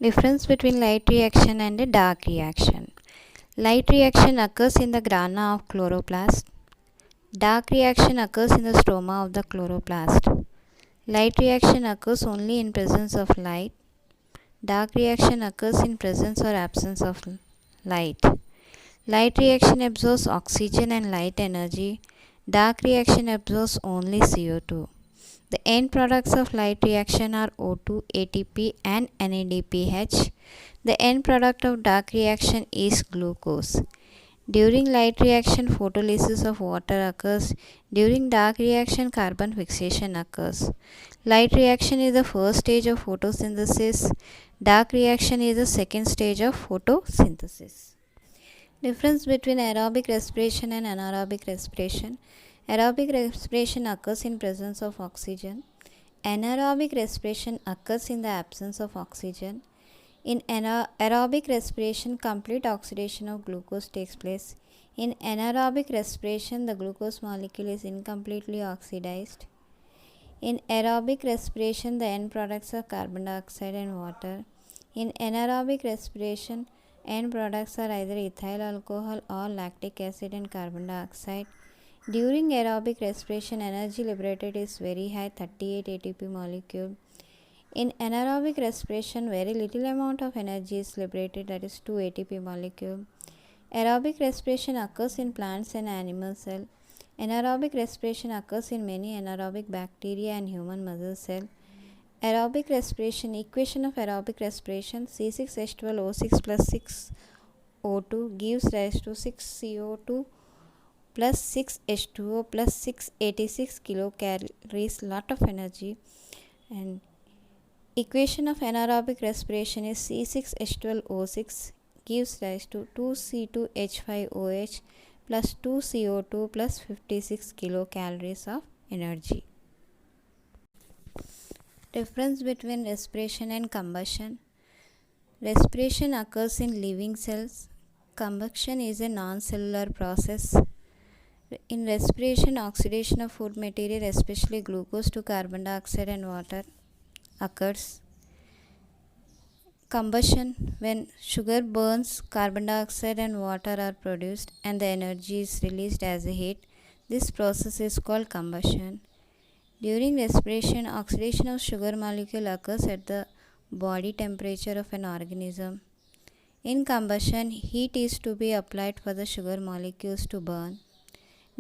Difference between light reaction and a dark reaction. Light reaction occurs in the grana of chloroplast. Dark reaction occurs in the stroma of the chloroplast. Light reaction occurs only in presence of light. Dark reaction occurs in presence or absence of light. Light reaction absorbs oxygen and light energy. Dark reaction absorbs only CO2. The end products of light reaction are O2, ATP and NADPH. The end product of dark reaction is glucose. During light reaction, photolysis of water occurs. During dark reaction, carbon fixation occurs. Light reaction is the first stage of photosynthesis. Dark reaction is the second stage of photosynthesis. Difference between aerobic respiration and anaerobic respiration. Aerobic respiration occurs in presence of oxygen. Anaerobic respiration occurs in the absence of oxygen. In aerobic respiration, complete oxidation of glucose takes place. In anaerobic respiration, the glucose molecule is incompletely oxidized. In aerobic respiration, the end products are carbon dioxide and water. In anaerobic respiration, end products are either ethyl alcohol or lactic acid and carbon dioxide. During aerobic respiration, energy liberated is very high, 38 ATP molecule. In anaerobic respiration, very little amount of energy is liberated, that is 2 ATP molecule. Aerobic respiration occurs in plants and animal cell. Anaerobic respiration occurs in many anaerobic bacteria and human muscle cell. Aerobic respiration, equation of aerobic respiration, C6H12O6 plus 6O2 gives rise to 6CO2 plus 6H2O plus 686 kilocalories, lot of energy. And equation of anaerobic respiration is C6H12O6 gives rise to 2C2H5OH plus 2CO2 plus 56 kilocalories of energy. Difference between respiration and combustion. Respiration occurs in living cells. Combustion is a non-cellular process. In respiration, oxidation of food material, especially glucose to carbon dioxide and water, occurs. Combustion, when sugar burns, carbon dioxide and water are produced and the energy is released as a heat. This process is called combustion. During respiration, oxidation of sugar molecule occurs at the body temperature of an organism. In combustion, heat is to be applied for the sugar molecules to burn.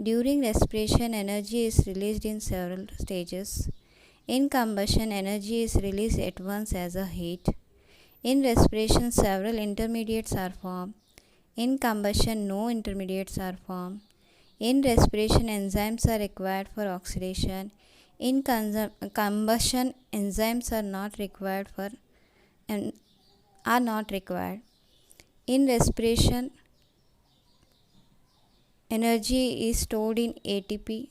During respiration, energy is released in several stages. In combustion, energy is released at once as a heat. In respiration, several intermediates are formed. In combustion, no intermediates are formed. In respiration, enzymes are required for oxidation. In combustion, enzymes are not required. In respiration, energy is stored in ATP.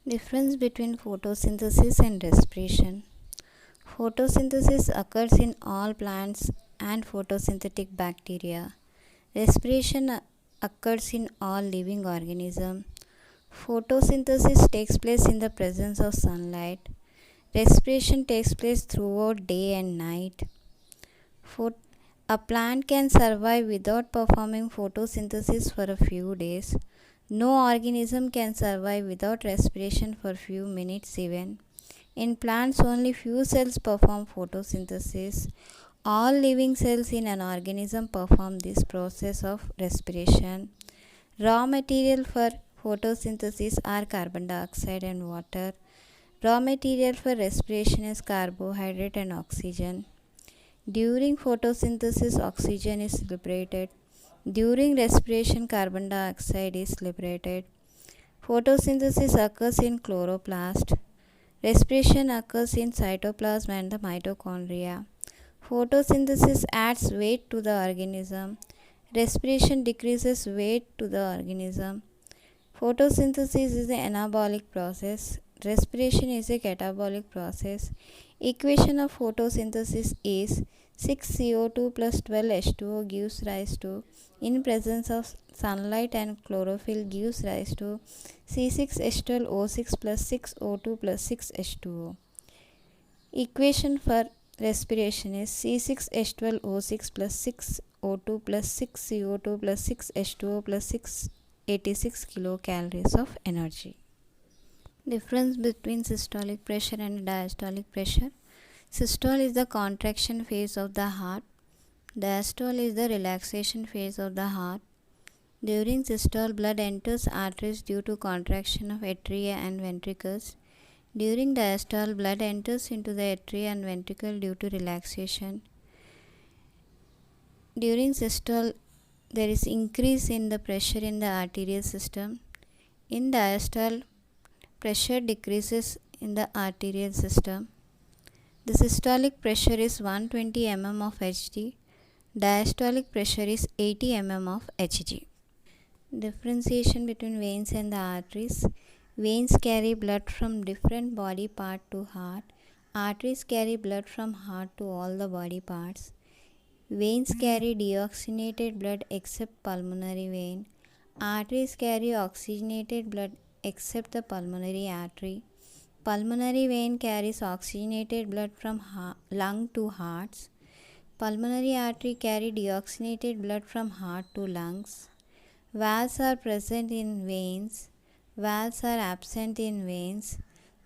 Difference between photosynthesis and respiration. Photosynthesis occurs in all plants and photosynthetic bacteria. Respiration occurs in all living organisms. Photosynthesis takes place in the presence of sunlight. Respiration takes place throughout day and night. A plant can survive without performing photosynthesis for a few days. No organism can survive without respiration for few minutes even. In plants, only few cells perform photosynthesis. All living cells in an organism perform this process of respiration. Raw material for photosynthesis are carbon dioxide and water. Raw material for respiration is carbohydrate and oxygen. During photosynthesis, oxygen is liberated. During respiration, carbon dioxide is liberated. Photosynthesis occurs in chloroplast. Respiration occurs in cytoplasm and the mitochondria. Photosynthesis adds weight to the organism. Respiration decreases weight to the organism. Photosynthesis is an anabolic process. Respiration is a catabolic process. Equation of photosynthesis is 6CO2 plus 12H2O gives rise to, in presence of sunlight and chlorophyll, gives rise to C6H12O6 plus 6O2 plus 6H2O. Equation for respiration is C6H12O6 plus 6O2 plus 6CO2 plus 6H2O plus 686 kilocalories of energy. Difference between systolic pressure and diastolic pressure. Systole is the contraction phase of the heart. Diastole is the relaxation phase of the heart. During systole, blood enters arteries due to contraction of atria and ventricles. During diastole, blood enters into the atria and ventricle due to relaxation. During systole, there is increase in the pressure in the arterial system. In diastole, pressure decreases in the arterial system. The systolic pressure is 120 mm of Hg. Diastolic pressure is 80 mm of Hg. Differentiation between veins and the arteries. Veins carry blood from different body part to heart. Arteries carry blood from heart to all the body parts. Veins carry deoxygenated blood except pulmonary vein. Arteries carry oxygenated blood except the pulmonary artery. Pulmonary vein carries oxygenated blood from lung to hearts. Pulmonary artery carry deoxygenated blood from heart to lungs. Valves are present in veins. Valves are absent in veins.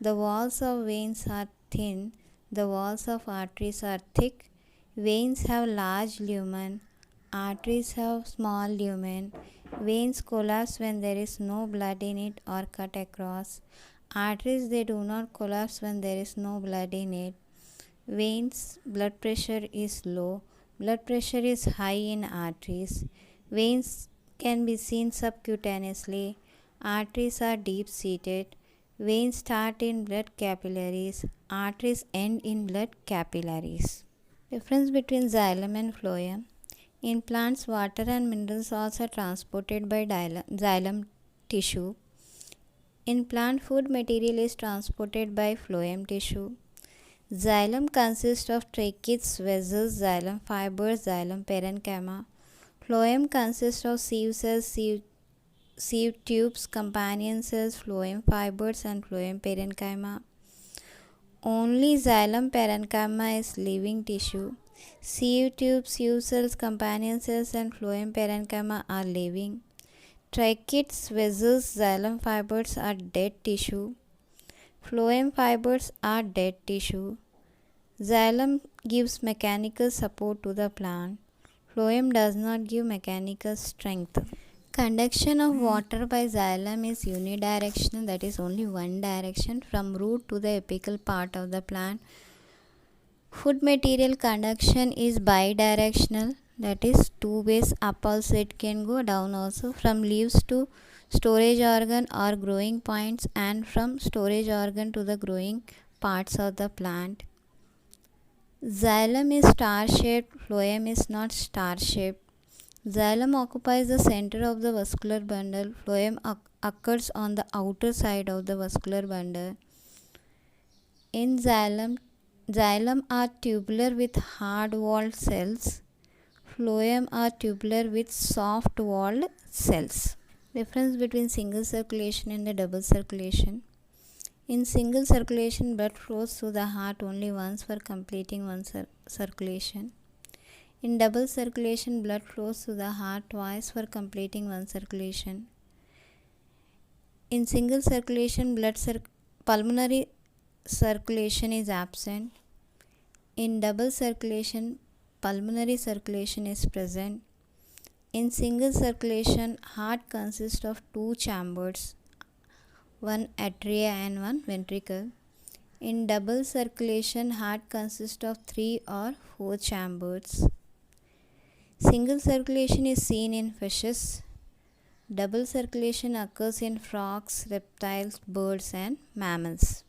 The walls of veins are thin. The walls of arteries are thick. Veins have large lumen. Arteries have small lumen. Veins collapse when there is no blood in it or cut across. Arteries, they do not collapse when there is no blood in it. Veins, blood pressure is low. Blood pressure is high in arteries. Veins can be seen subcutaneously. Arteries are deep-seated. Veins start in blood capillaries. Arteries end in blood capillaries. Difference between xylem and phloem. In plants, water and mineral salts are transported by xylem tissue. In plant, food material is transported by phloem tissue. Xylem consists of tracheids, vessels, xylem fibers, xylem parenchyma. Phloem consists of sieve cells, sieve tubes, companion cells, phloem fibers, and phloem parenchyma. Only xylem parenchyma is living tissue. Sieve tubes, sieve cells, companion cells, and phloem parenchyma are living. Tracheids, vessels, xylem fibers are dead tissue. Phloem fibers are dead tissue. Xylem gives mechanical support to the plant. Phloem does not give mechanical strength. Conduction of water by xylem is unidirectional, that is only one direction from root to the apical part of the plant. Food material conduction is bidirectional, that is two ways, up also it can go, down also, from leaves to storage organ or growing points and from storage organ to the growing parts of the plant. Xylem is star-shaped, phloem is not star-shaped. Xylem occupies the center of the vascular bundle. Phloem occurs on the outer side of the vascular bundle. In xylem are tubular with hard-walled cells. Phloem are tubular with soft-walled cells. Difference between single circulation and the double circulation. In single circulation, blood flows through the heart only once for completing one circulation. In double circulation, blood flows through the heart twice for completing one circulation. In single circulation, pulmonary circulation is absent. In double circulation, pulmonary circulation is present. In single circulation, heart consists of two chambers, one atria and one ventricle. In double circulation, heart consists of 3 or 4 chambers. Single circulation is seen in fishes. Double circulation occurs in frogs, reptiles, birds, and mammals.